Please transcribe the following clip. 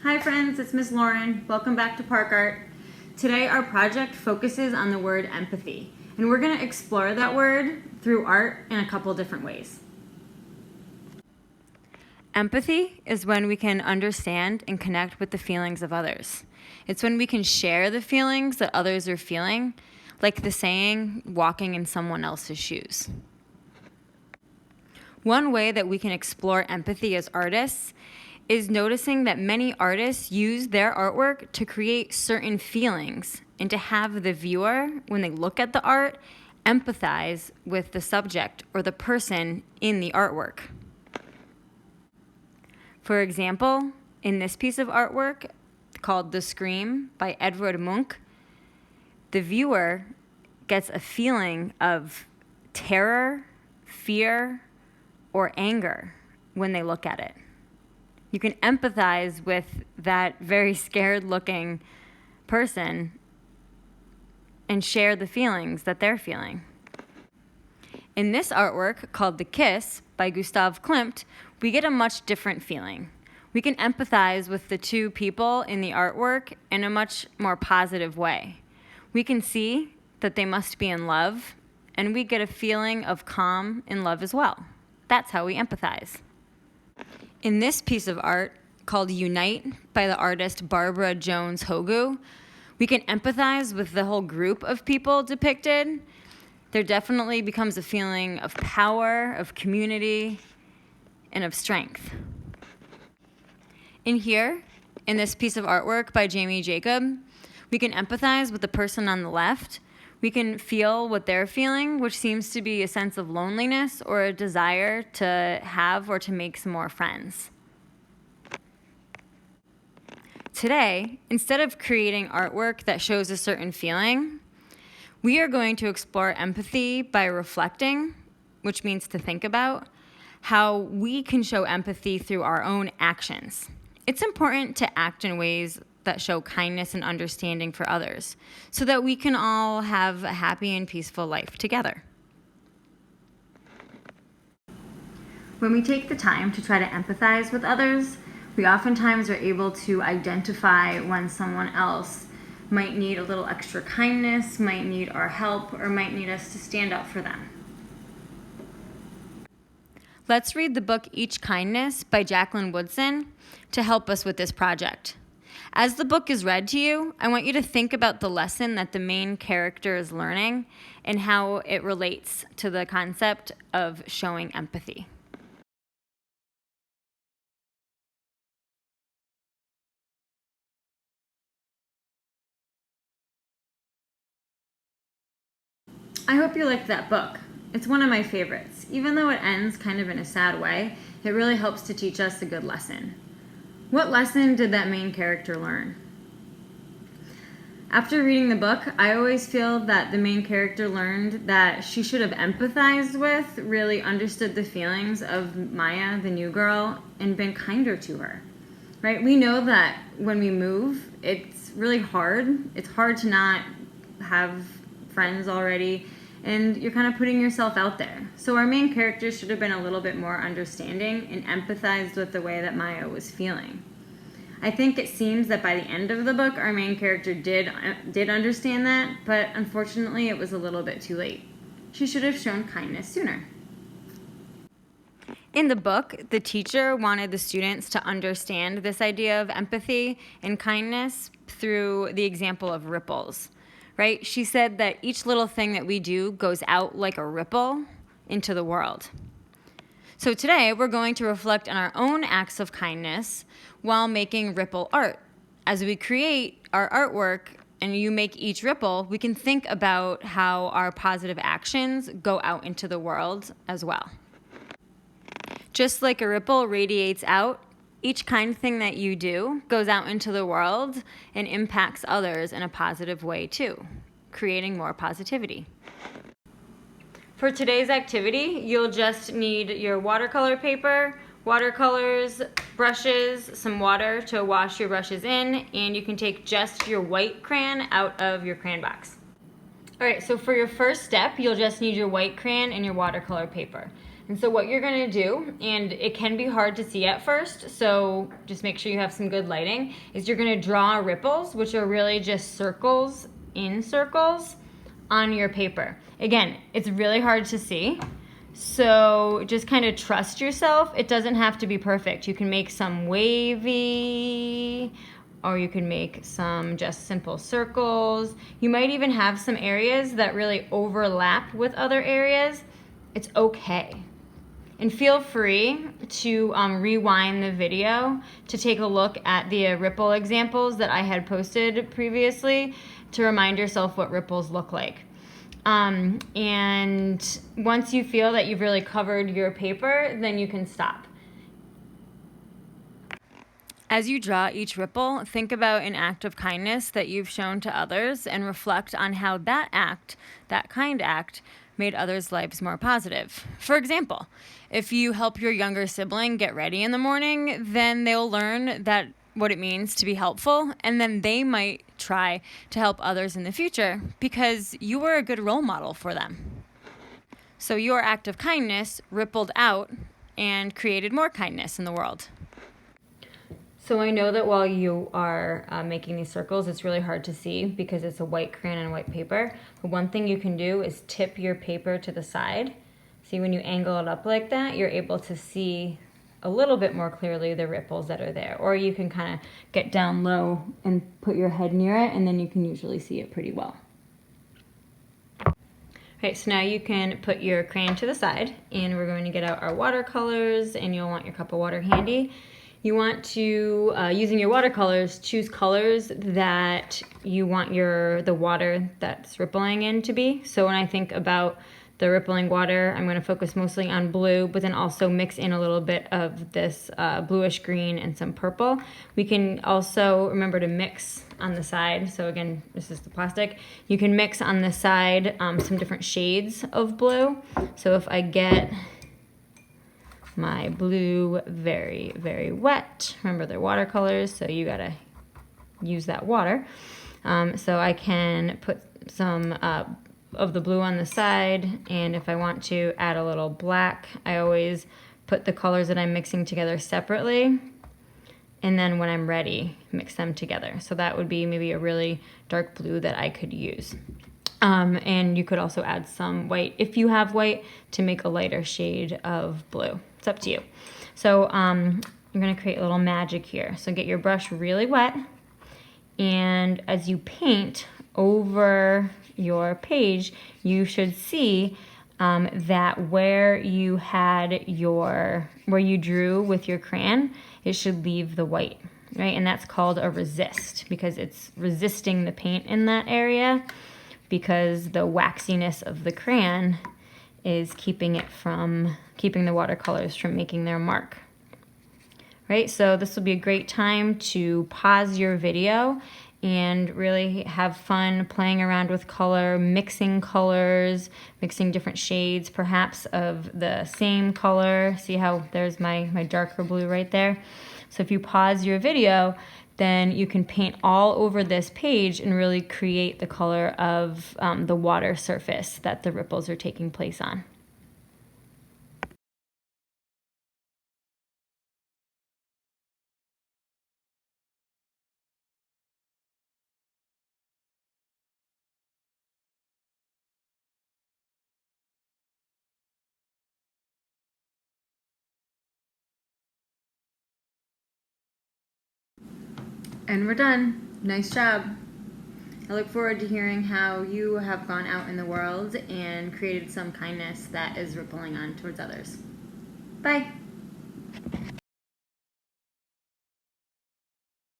Hi friends, it's Miss Lauren. Welcome back to Park Art. Today our project focuses on the word empathy, and we're going to explore that word through art in a couple different ways. Empathy is when we can understand and connect with the feelings of others. It's when we can share the feelings that others are feeling, like the saying, walking in someone else's shoes. One way that we can explore empathy as artists is noticing that many artists use their artwork to create certain feelings and to have the viewer, when they look at the art, empathize with the subject or the person in the artwork. For example, in this piece of artwork called The Scream by Edvard Munch, the viewer gets a feeling of terror, fear, or anger when they look at it. You can empathize with that very scared-looking person and share the feelings that they're feeling. In this artwork called The Kiss by Gustav Klimt, we get a much different feeling. We can empathize with the two people in the artwork in a much more positive way. We can see that they must be in love, and we get a feeling of calm in love as well. That's how we empathize. In this piece of art, called Unite by the artist Barbara Jones Hogu, we can empathize with the whole group of people depicted. There definitely becomes a feeling of power, of community, and of strength. In this piece of artwork by Jamie Jacob, we can empathize with the person on the left. We can feel what they're feeling, which seems to be a sense of loneliness or a desire to have or to make some more friends. Today, instead of creating artwork that shows a certain feeling, we are going to explore empathy by reflecting, which means to think about, how we can show empathy through our own actions. It's important to act in ways that show kindness and understanding for others, so that we can all have a happy and peaceful life together. When we take the time to try to empathize with others, we oftentimes are able to identify when someone else might need a little extra kindness, might need our help, or might need us to stand up for them. Let's read the book Each Kindness by Jacqueline Woodson to help us with this project. As the book is read to you, I want you to think about the lesson that the main character is learning and how it relates to the concept of showing empathy. I hope you liked that book. It's one of my favorites. Even though it ends kind of in a sad way, it really helps to teach us a good lesson. What lesson did that main character learn? After reading the book, I always feel that the main character learned that she should have empathized with, really understood the feelings of Maya, the new girl, and been kinder to her. Right? We know that when we move, it's really hard. It's hard to not have friends already, and you're kind of putting yourself out there. So our main character should have been a little bit more understanding and empathized with the way that Maya was feeling. I think it seems that by the end of the book, our main character did understand that, but unfortunately it was a little bit too late. She should have shown kindness sooner. In the book, the teacher wanted the students to understand this idea of empathy and kindness through the example of ripples. Right? She said that each little thing that we do goes out like a ripple into the world. So today, we're going to reflect on our own acts of kindness while making ripple art. As we create our artwork and you make each ripple, we can think about how our positive actions go out into the world as well. Just like a ripple radiates out, each kind thing that you do goes out into the world and impacts others in a positive way too, creating more positivity. For today's activity, you'll just need your watercolor paper, watercolors, brushes, some water to wash your brushes in, and you can take just your white crayon out of your crayon box. All right, so for your first step, you'll just need your white crayon and your watercolor paper. And so what you're gonna do, and it can be hard to see at first, so just make sure you have some good lighting, is you're gonna draw ripples, which are really just circles in circles on your paper. Again, it's really hard to see, so just kind of trust yourself. It doesn't have to be perfect. You can make some wavy, or you can make some just simple circles. You might even have some areas that really overlap with other areas. It's okay. And feel free to rewind the video to take a look at the ripple examples that I had posted previously to remind yourself what ripples look like. And once you feel that you've really covered your paper, then you can stop. As you draw each ripple, think about an act of kindness that you've shown to others and reflect on how that act, that kind act, made others' lives more positive. For example, if you help your younger sibling get ready in the morning, then they'll learn that what it means to be helpful, and then they might try to help others in the future because you were a good role model for them. So your act of kindness rippled out and created more kindness in the world. So I know that while you are making these circles, it's really hard to see because it's a white crayon and white paper. But one thing you can do is tip your paper to the side. See, when you angle it up like that, you're able to see a little bit more clearly the ripples that are there. Or you can kind of get down low and put your head near it, and then you can usually see it pretty well. Okay, so now you can put your crayon to the side, and we're going to get out our watercolors, and you'll want your cup of water handy. You want to, using your watercolors, choose colors that you want the water that's rippling in to be. So when I think about the rippling water, I'm going to focus mostly on blue, but then also mix in a little bit of this bluish green and some purple. We can also remember to mix on the side. So again, this is the plastic. You can mix on the side some different shades of blue. So if I get my blue very, very wet. Remember, they're watercolors, so you gotta use that water. So I can put some of the blue on the side, and if I want to add a little black, I always put the colors that I'm mixing together separately, and then when I'm ready, mix them together. So that would be maybe a really dark blue that I could use. And you could also add some white, if you have white, to make a lighter shade of blue. It's up to you. So I'm going to create a little magic here. So get your brush really wet, and as you paint over your page, you should see that where you drew with your crayon, it should leave the white, right? And that's called a resist because it's resisting the paint in that area, because the waxiness of the crayon is keeping the watercolors from making their mark. Right, so this will be a great time to pause your video and really have fun playing around with color, mixing colors, mixing different shades perhaps of the same color. See how there's my darker blue right there? So if you pause your video, then you can paint all over this page and really create the color of the water surface that the ripples are taking place on. And we're done. Nice job. I look forward to hearing how you have gone out in the world and created some kindness that is rippling on towards others. Bye.